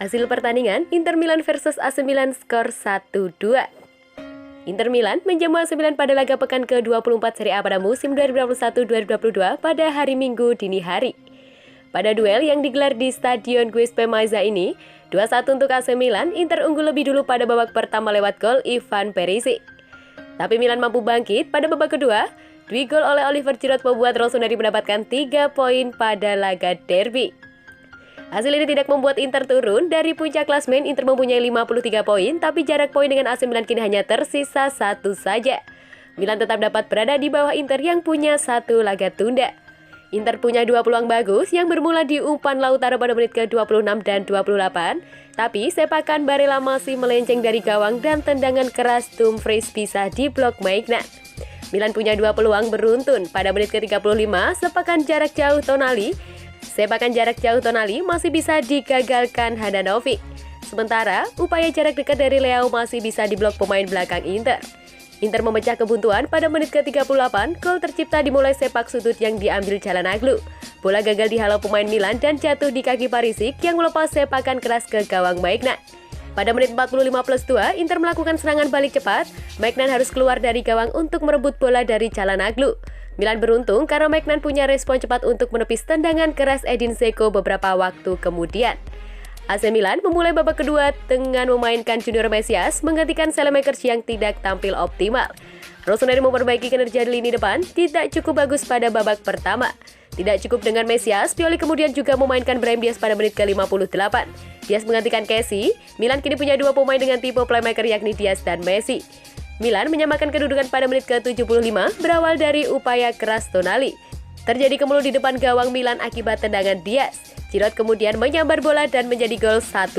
Hasil pertandingan Inter Milan versus AC Milan skor 1-2. Inter Milan menjamu AC Milan pada laga pekan ke-24 Serie A pada musim 2021-2022 pada hari Minggu dini hari. Pada duel yang digelar di Stadion Giuseppe Meazza ini, 2-1 untuk AC Milan, Inter unggul lebih dulu pada babak pertama lewat gol Ivan Perisic. Tapi Milan mampu bangkit pada babak kedua, 2 gol oleh Oliver Giroud membuat Rossoneri mendapatkan 3 poin pada laga derby. Hasil ini tidak membuat Inter turun dari puncak klasemen. Inter mempunyai 53 poin, tapi jarak poin dengan AC Milan kini hanya tersisa 1 saja. Milan tetap dapat berada di bawah Inter yang punya 1 laga tunda. Inter punya 2 peluang bagus yang bermula di umpan Lautaro pada menit ke-26 dan 28, tapi sepakan Barella masih melenceng dari gawang dan tendangan keras Dumfries bisa diblok Maignan. Milan punya 2 peluang beruntun pada menit ke-35, sepakan jarak jauh Tonali masih bisa digagalkan Handanovic. Sementara, upaya jarak dekat dari Leao masih bisa diblok pemain belakang Inter. Inter memecah kebuntuan pada menit ke-38, gol tercipta dimulai sepak sudut yang diambil Çalhanoğlu. Bola gagal dihalau pemain Milan dan jatuh di kaki Perisic yang melepas sepakan keras ke gawang Maignan. Pada menit 45+2, Inter melakukan serangan balik cepat. Maignan harus keluar dari gawang untuk merebut bola dari Çalhanoğlu. Milan beruntung karena Maignan punya respon cepat untuk menepis tendangan keras Edin Dzeko beberapa waktu kemudian. AC Milan memulai babak kedua dengan memainkan Junior Mesias menggantikan Saelemaekers yang tidak tampil optimal. Rossoneri memperbaiki kinerja di lini depan tidak cukup bagus pada babak pertama. Tidak cukup dengan Mesias, Pioli kemudian juga memainkan Brahim Diaz pada menit ke-58. Diaz menggantikan Kessie. Milan kini punya 2 pemain dengan tipe playmaker yakni Diaz dan Messi. Milan menyamakan kedudukan pada menit ke-75 berawal dari upaya keras Tonali. Terjadi kemelut di depan gawang Milan akibat tendangan Diaz. Giroud kemudian menyambar bola dan menjadi gol 1-1.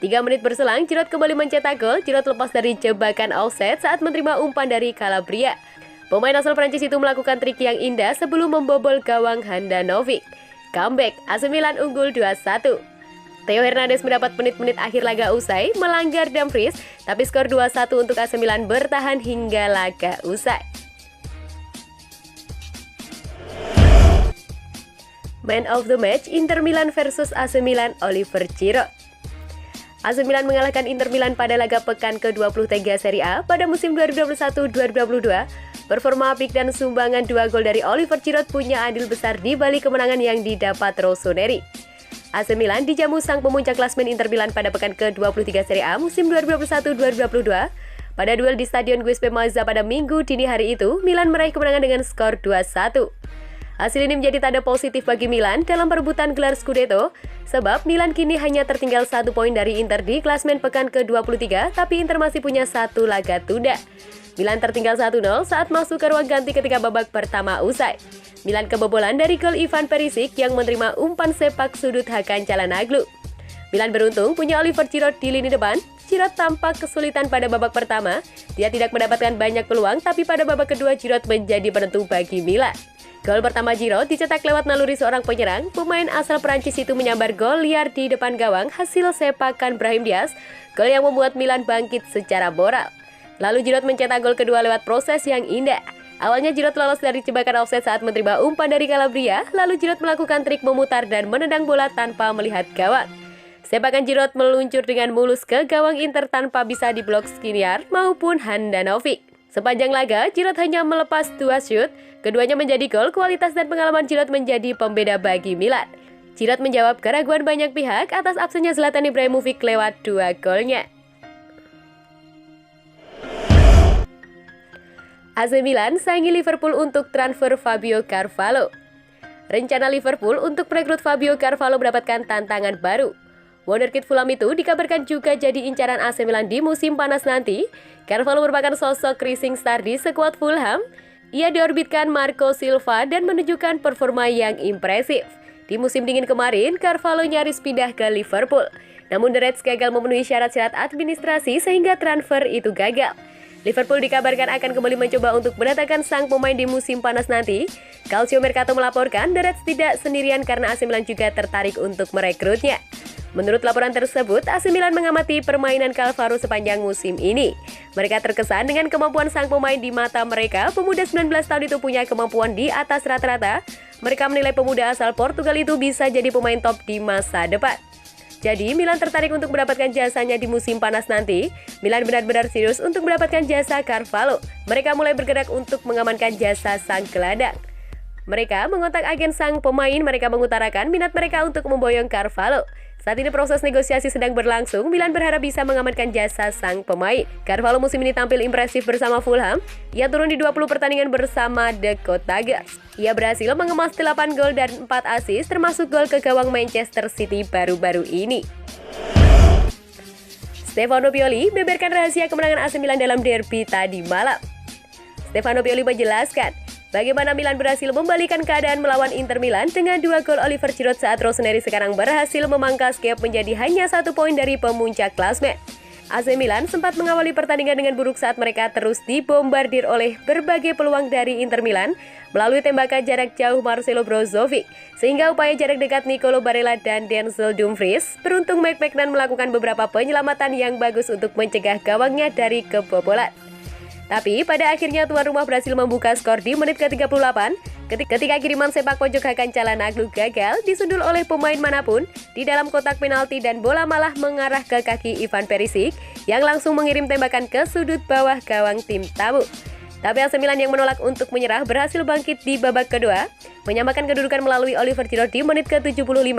3 menit berselang, Giroud kembali mencetak gol. Giroud lepas dari jebakan offside saat menerima umpan dari Calabria. Pemain asal Prancis itu melakukan trik yang indah sebelum membobol gawang Handanovic. Comeback, AC Milan unggul 2-1. Theo Hernandez mendapat menit-menit akhir laga usai melanggar Dumfries, tapi skor 2-1 untuk AC Milan bertahan hingga laga usai. Man of the match Inter Milan versus AC Milan, Oliver Giroud. AC Milan mengalahkan Inter Milan pada laga pekan ke-23 Serie A pada musim 2021-2022. Performa apik dan sumbangan 2 gol dari Oliver Giroud punya andil besar di balik kemenangan yang didapat Rossoneri. AC Milan dijamu sang pemuncak klasemen Inter Milan pada pekan ke-23 Serie A musim 2021-2022. Pada duel di Stadion Giuseppe Meazza pada Minggu dini hari itu, Milan meraih kemenangan dengan skor 2-1. Hasil ini menjadi tanda positif bagi Milan dalam perebutan gelar Scudetto, sebab Milan kini hanya tertinggal 1 poin dari Inter di klasemen pekan ke-23, tapi Inter masih punya 1 laga tunda. Milan tertinggal 1-0 saat masuk ke ruang ganti ketika babak pertama usai. Milan kebobolan dari gol Ivan Perisic yang menerima umpan sepak sudut Hakan Çalhanoğlu. Milan beruntung punya Oliver Giroud di lini depan. Giroud tampak kesulitan pada babak pertama. Dia tidak mendapatkan banyak peluang, tapi pada babak kedua Giroud menjadi penentu bagi Milan. Gol pertama Giroud dicetak lewat naluri seorang penyerang. Pemain asal Prancis itu menyambar gol liar di depan gawang hasil sepakan Brahim Diaz. Gol yang membuat Milan bangkit secara moral. Lalu Giroud mencetak gol kedua lewat proses yang indah. Awalnya Giroud lolos dari jebakan offside saat menerima umpan dari Calabria, lalu Giroud melakukan trik memutar dan menendang bola tanpa melihat gawang. Sepakan Giroud meluncur dengan mulus ke gawang Inter tanpa bisa diblok Skriniar maupun Handanovic. Sepanjang laga, Giroud hanya melepas 2 shoot, keduanya menjadi gol. Kualitas dan pengalaman Giroud menjadi pembeda bagi Milan. Giroud menjawab keraguan banyak pihak atas absennya Zlatan Ibrahimovic lewat 2 golnya. AC Milan saingi Liverpool untuk transfer Fabio Carvalho. Rencana Liverpool untuk merekrut Fabio Carvalho mendapatkan tantangan baru. Wonderkid Fulham itu dikabarkan juga jadi incaran AC Milan di musim panas nanti. Carvalho merupakan sosok rising star di skuad Fulham. Ia diorbitkan Marco Silva dan menunjukkan performa yang impresif. Di musim dingin kemarin, Carvalho nyaris pindah ke Liverpool. Namun The Reds gagal memenuhi syarat-syarat administrasi sehingga transfer itu gagal. Liverpool dikabarkan akan kembali mencoba untuk mendatangkan sang pemain di musim panas nanti. Calcio Mercato melaporkan The Reds tidak sendirian karena AC Milan juga tertarik untuk merekrutnya. Menurut laporan tersebut, AC Milan mengamati permainan Carvalho sepanjang musim ini. Mereka terkesan dengan kemampuan sang pemain di mata mereka. Pemuda 19 tahun itu punya kemampuan di atas rata-rata. Mereka menilai pemuda asal Portugal itu bisa jadi pemain top di masa depan. Jadi Milan tertarik untuk mendapatkan jasanya di musim panas nanti. Milan benar-benar serius untuk mendapatkan jasa Carvalho. Mereka mulai bergerak untuk mengamankan jasa sang gelandang. Mereka mengontak agen sang pemain, mereka mengutarakan minat mereka untuk memboyong Carvalho. Saat ini proses negosiasi sedang berlangsung, Milan berharap bisa mengamankan jasa sang pemain. Carvalho musim ini tampil impresif bersama Fulham. Ia turun di 20 pertandingan bersama The Cottagers. Ia berhasil mengemas 8 gol dan 4 assist, termasuk gol ke gawang Manchester City baru-baru ini. Stefano Pioli membeberkan rahasia kemenangan AC Milan dalam derby tadi malam. Stefano Pioli menjelaskan bagaimana Milan berhasil membalikan keadaan melawan Inter Milan dengan 2 gol Oliver Giroud saat Rossoneri sekarang berhasil memangkas gap menjadi hanya 1 poin dari pemuncak klasmen. AC Milan sempat mengawali pertandingan dengan buruk saat mereka terus dibombardir oleh berbagai peluang dari Inter Milan melalui tembakan jarak jauh Marcelo Brozovic, sehingga upaya jarak dekat Nicolo Barella dan Denzel Dumfries. Beruntung McMahon melakukan beberapa penyelamatan yang bagus untuk mencegah gawangnya dari kebobolan. Tapi pada akhirnya tuan rumah berhasil membuka skor di menit ke-38 ketika kiriman sepak pojok Hakan Çalhanoğlu gagal disundul oleh pemain manapun di dalam kotak penalti dan bola malah mengarah ke kaki Ivan Perisic yang langsung mengirim tembakan ke sudut bawah gawang tim tamu. Tapi AC Milan yang menolak untuk menyerah berhasil bangkit di babak kedua, menyamakan kedudukan melalui Oliver Giroud di menit ke-75.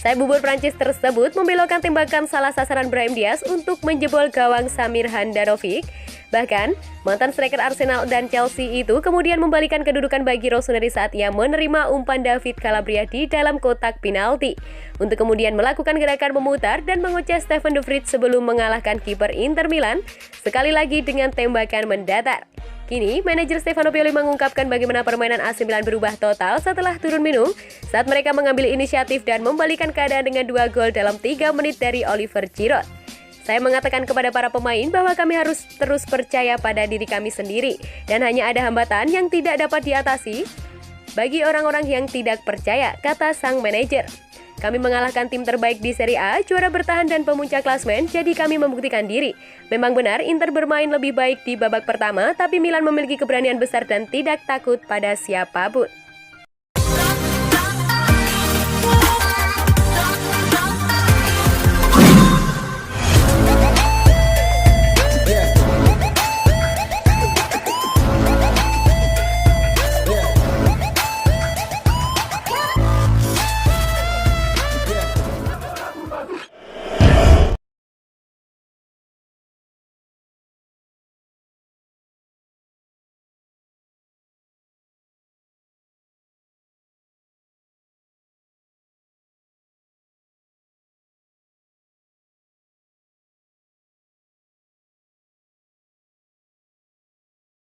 Sayap bubur Prancis tersebut membelokkan tembakan salah sasaran Brahim Diaz untuk menjebol gawang Samir Handanovic. Bahkan, mantan striker Arsenal dan Chelsea itu kemudian membalikan kedudukan bagi Rossoneri saat ia menerima umpan David Calabria di dalam kotak penalti, untuk kemudian melakukan gerakan memutar dan mengoceh Steven De Vrij sebelum mengalahkan kiper Inter Milan sekali lagi dengan tembakan mendatar. Kini, manajer Stefano Pioli mengungkapkan bagaimana permainan AC Milan berubah total setelah turun minum saat mereka mengambil inisiatif dan membalikan keadaan dengan 2 gol dalam 3 menit dari Oliver Giroud. Saya mengatakan kepada para pemain bahwa kami harus terus percaya pada diri kami sendiri dan hanya ada hambatan yang tidak dapat diatasi bagi orang-orang yang tidak percaya, kata sang manajer. Kami mengalahkan tim terbaik di Serie A, juara bertahan dan pemuncak klasmen, jadi kami membuktikan diri. Memang benar Inter bermain lebih baik di babak pertama, tapi Milan memiliki keberanian besar dan tidak takut pada siapapun.